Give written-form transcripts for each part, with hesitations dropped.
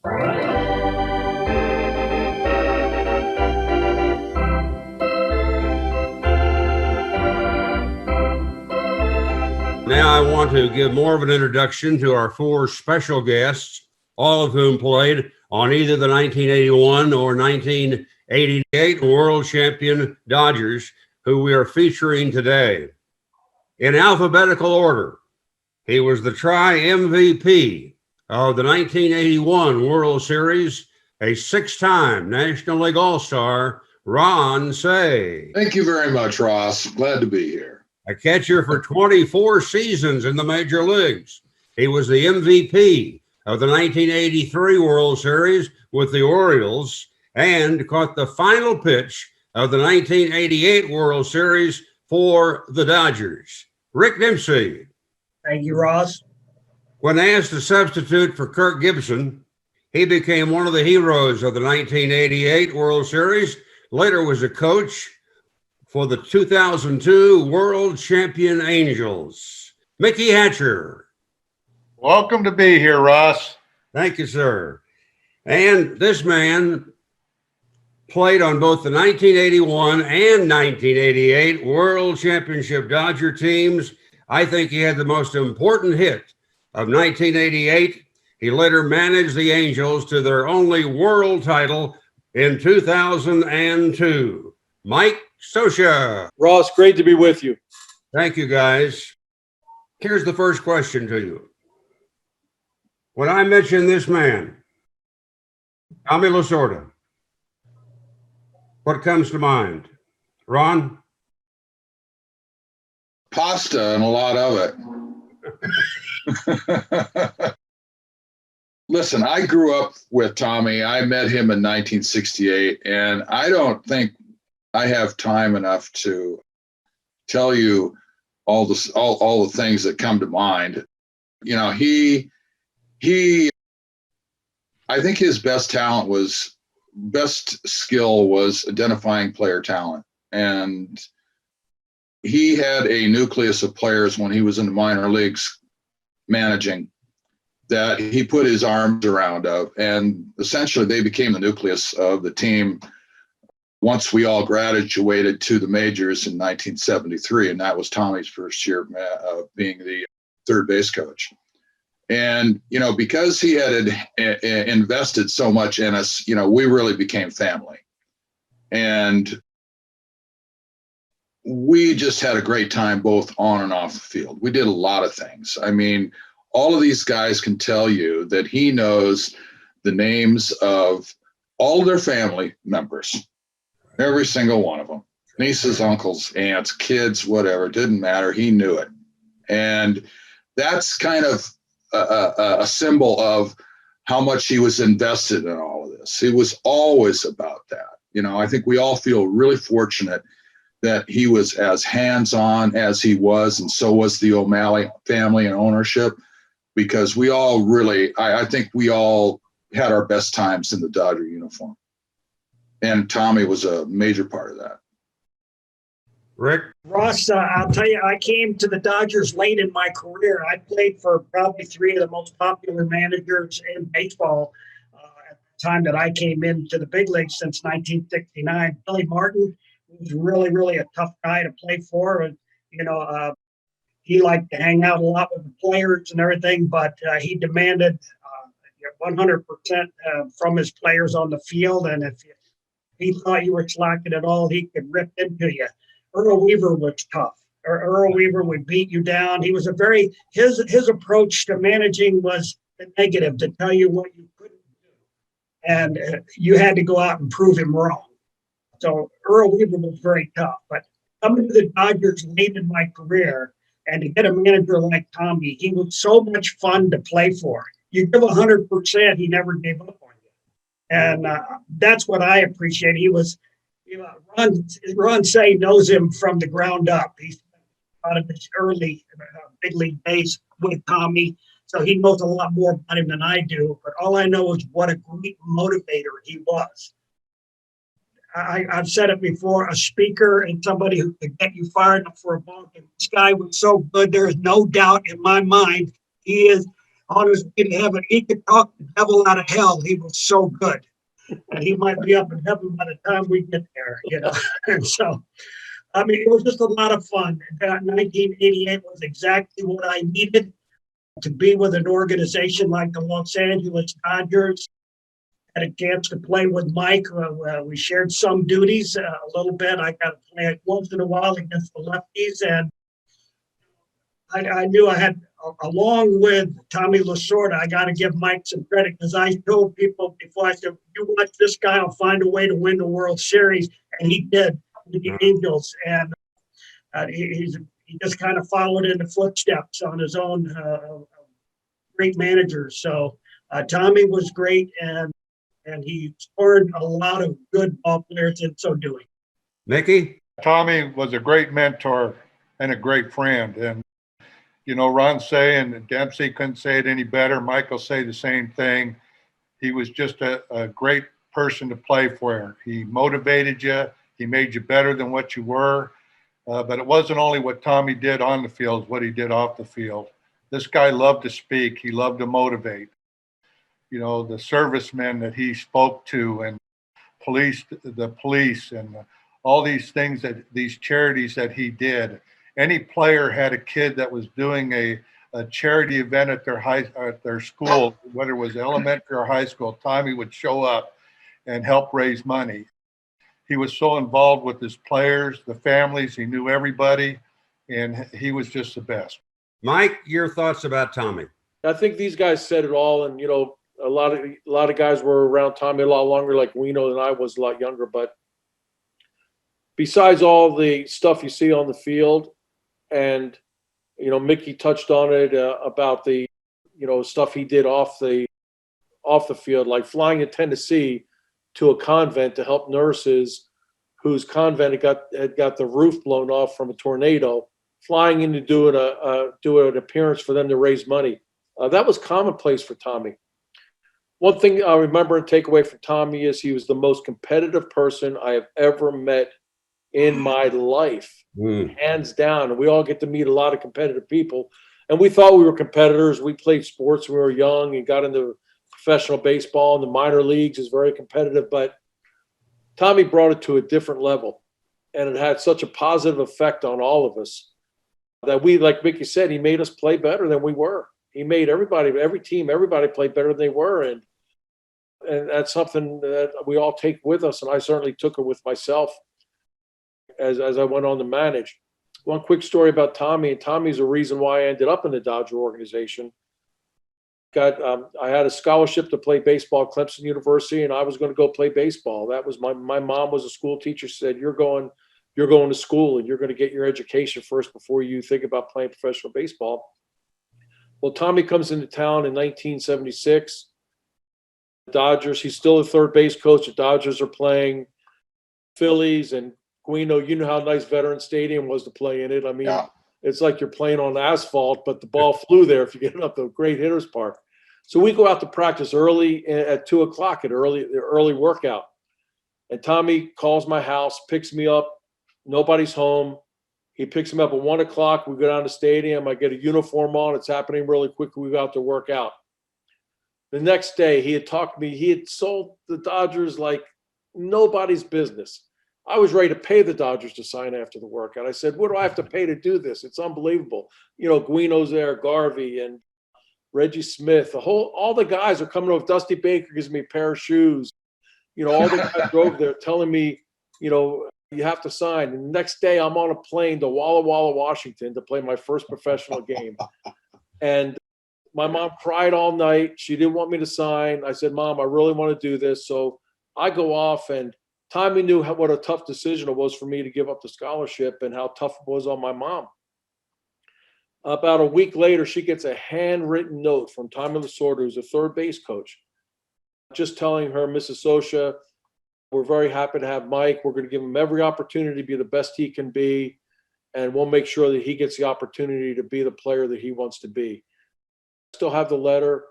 Now I want to give more of an introduction to our four special guests, all of whom played on either the 1981 or 1988 World Champion Dodgers, who we are featuring today. In alphabetical order, he was the tri-MVP of the 1981 World Series, a six-time National League All-Star, Ron Cey. Thank you very much, Ross. Glad to be here. A catcher for 24 seasons in the major leagues. He was the MVP of the 1983 World Series with the Orioles and caught the final pitch of the 1988 World Series for the Dodgers. Rick Dempsey. Thank you, Ross. When asked to substitute for Kirk Gibson, he became one of the heroes of the 1988 World Series, later was a coach for the 2002 World Champion Angels. Mickey Hatcher. Welcome to be here, Ross. Thank you, sir. And this man played on both the 1981 and 1988 World Championship Dodger teams. I think he had the most important hit of 1988. He later managed the Angels to their only world title in 2002. Mike Scioscia. Ross, great to be with you. Thank you, guys. Here's the first question to you. When I mention this man, Tommy Lasorda, what comes to mind? Ron? Pasta and a lot of it. Listen, I grew up with Tommy. I met him in 1968, and I don't think I have time enough to tell you all the things that come to mind. You know, I think his best skill was identifying player talent. And he had a nucleus of players when he was in the minor leagues managing that he put his arms around of. And essentially they became the nucleus of the team once we all graduated to the majors in 1973. And that was Tommy's first year of being the third base coach. And, you know, because he had invested so much in us, you know, we really became family. And we just had a great time both on and off the field. We did a lot of things. I mean, all of these guys can tell you that he knows the names of all their family members, every single one of them, nieces, uncles, aunts, kids, whatever, it didn't matter. He knew it. And that's kind of a symbol of how much he was invested in all of this. He was always about that. You know, I think we all feel really fortunate that he was as hands-on as he was, and so was the O'Malley family and ownership, because we all really, I think we all had our best times in the Dodger uniform. And Tommy was a major part of that. Rick? Ross, I'll tell you, I came to the Dodgers late in my career. I played for probably three of the most popular managers in baseball at the time that I came into the big leagues since 1969. Billy Martin was really, really a tough guy to play for. And, you know, he liked to hang out a lot with the players and everything, but he demanded 100% from his players on the field. And if he thought you were slacking at all, he could rip into you. Earl Weaver was tough. Earl Weaver would beat you down. He was his approach to managing was the negative, to tell you what you couldn't do. And you had to go out and prove him wrong. So Earl Weaver was very tough. But coming to the Dodgers late in my career and to get a manager like Tommy, he was so much fun to play for. You give 100%, he never gave up on you. And that's what I appreciate. He was, you know, Ron Cey knows him from the ground up. He's out of his early big league days with Tommy, so he knows a lot more about him than I do. But all I know is what a great motivator he was. I've said it before, a speaker and somebody who could get you fired up for a ball game. This guy was so good, there is no doubt in my mind he is on his way to heaven. He could talk the devil out of hell. He was so good. And he might be up in heaven by the time we get there, you know. And so, I mean, it was just a lot of fun. 1988 was exactly what I needed to be with an organization like the Los Angeles Dodgers. Had a chance to play with Mike. We shared some duties a little bit. I got to play once in a while against the lefties, and I knew I had, along with Tommy Lasorda, I got to give Mike some credit, because I told people before, I said, you watch this guy, I'll find a way to win the World Series. And he did with the Angels. And he just kind of followed in the footsteps on his own great managers. So Tommy was great, and he spurred a lot of good ball players in so doing. Mickey? Tommy was a great mentor and a great friend. And, you know, Ron say, and Dempsey couldn't say it any better. Michael say the same thing. He was just a great person to play for. He motivated you. He made you better than what you were. But it wasn't only what Tommy did on the field, it's what he did off the field. This guy loved to speak. He loved to motivate. You know, the servicemen that he spoke to, and the police, and all these things, that these charities that he did. Any player had a kid that was doing a charity event at their school, whether it was elementary or high school, Tommy would show up and help raise money. He was so involved with his players, the families. He knew everybody, and he was just the best. Mike, your thoughts about Tommy? I think these guys said it all, and you know, a lot of guys were around Tommy a lot longer, like Guino, than I was, a lot younger. But besides all the stuff you see on the field, and you know, Mickey touched on it about the, you know, stuff he did off the field, like flying to Tennessee to a convent to help nurses whose convent had got the roof blown off from a tornado, flying in to do an appearance for them to raise money. That was commonplace for Tommy. One thing I remember and take away from Tommy is he was the most competitive person I have ever met in my life, hands down. And we all get to meet a lot of competitive people. And we thought we were competitors. We played sports when we were young and got into professional baseball, and the minor leagues is very competitive. But Tommy brought it to a different level. And it had such a positive effect on all of us that we, like Mickey said, he made us play better than we were. He made every team, everybody play better than they were. And that's something that we all take with us. And I certainly took it with myself as I went on to manage. One quick story about Tommy, and Tommy's the reason why I ended up in the Dodger organization. I had a scholarship to play baseball at Clemson University, and I was going to go play baseball. That was my mom was a school teacher, said, you're going to school and you're going to get your education first before you think about playing professional baseball. Well, Tommy comes into town in 1976. Dodgers, he's still a third base coach. The Dodgers are playing Phillies, and Guino, you know how nice Veterans Stadium was to play in it. I mean, yeah. It's like you're playing on asphalt, but the ball flew there if you get it up to a great hitter's park. So we go out to practice early at 2 o'clock at the early workout. And Tommy calls my house, picks me up. Nobody's home. He picks me up at 1 o'clock. We go down to the stadium. I get a uniform on. It's happening really quick. We go out to work out. The next day, he had talked to me. He had sold the Dodgers like nobody's business. I was ready to pay the Dodgers to sign after the workout. I said, what do I have to pay to do this? It's unbelievable. You know, Guino's there, Garvey and Reggie Smith. All the guys are coming over. Dusty Baker gives me a pair of shoes. You know, all the guys drove there telling me, you know, you have to sign. And the next day I'm on a plane to Walla Walla, Washington to play my first professional game. And my mom cried all night. She didn't want me to sign. I said, Mom, I really want to do this. So I go off, and Tommy knew what a tough decision it was for me to give up the scholarship and how tough it was on my mom. About a week later, she gets a handwritten note from Tommy Lasorda, who's a third base coach, just telling her, Mrs. Scioscia, we're very happy to have Mike. We're going to give him every opportunity to be the best he can be, and we'll make sure that he gets the opportunity to be the player that he wants to be. I still have the letter,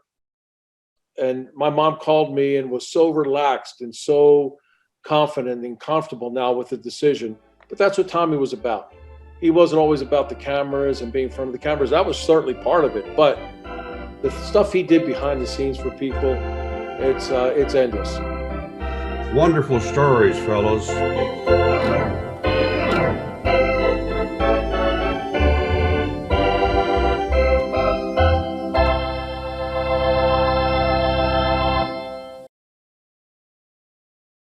and my mom called me and was so relaxed and so confident and comfortable now with the decision. But that's what Tommy was about. He wasn't always about the cameras and being in front of the cameras. That was certainly part of it, but the stuff he did behind the scenes for people, it's endless. Wonderful stories, fellows.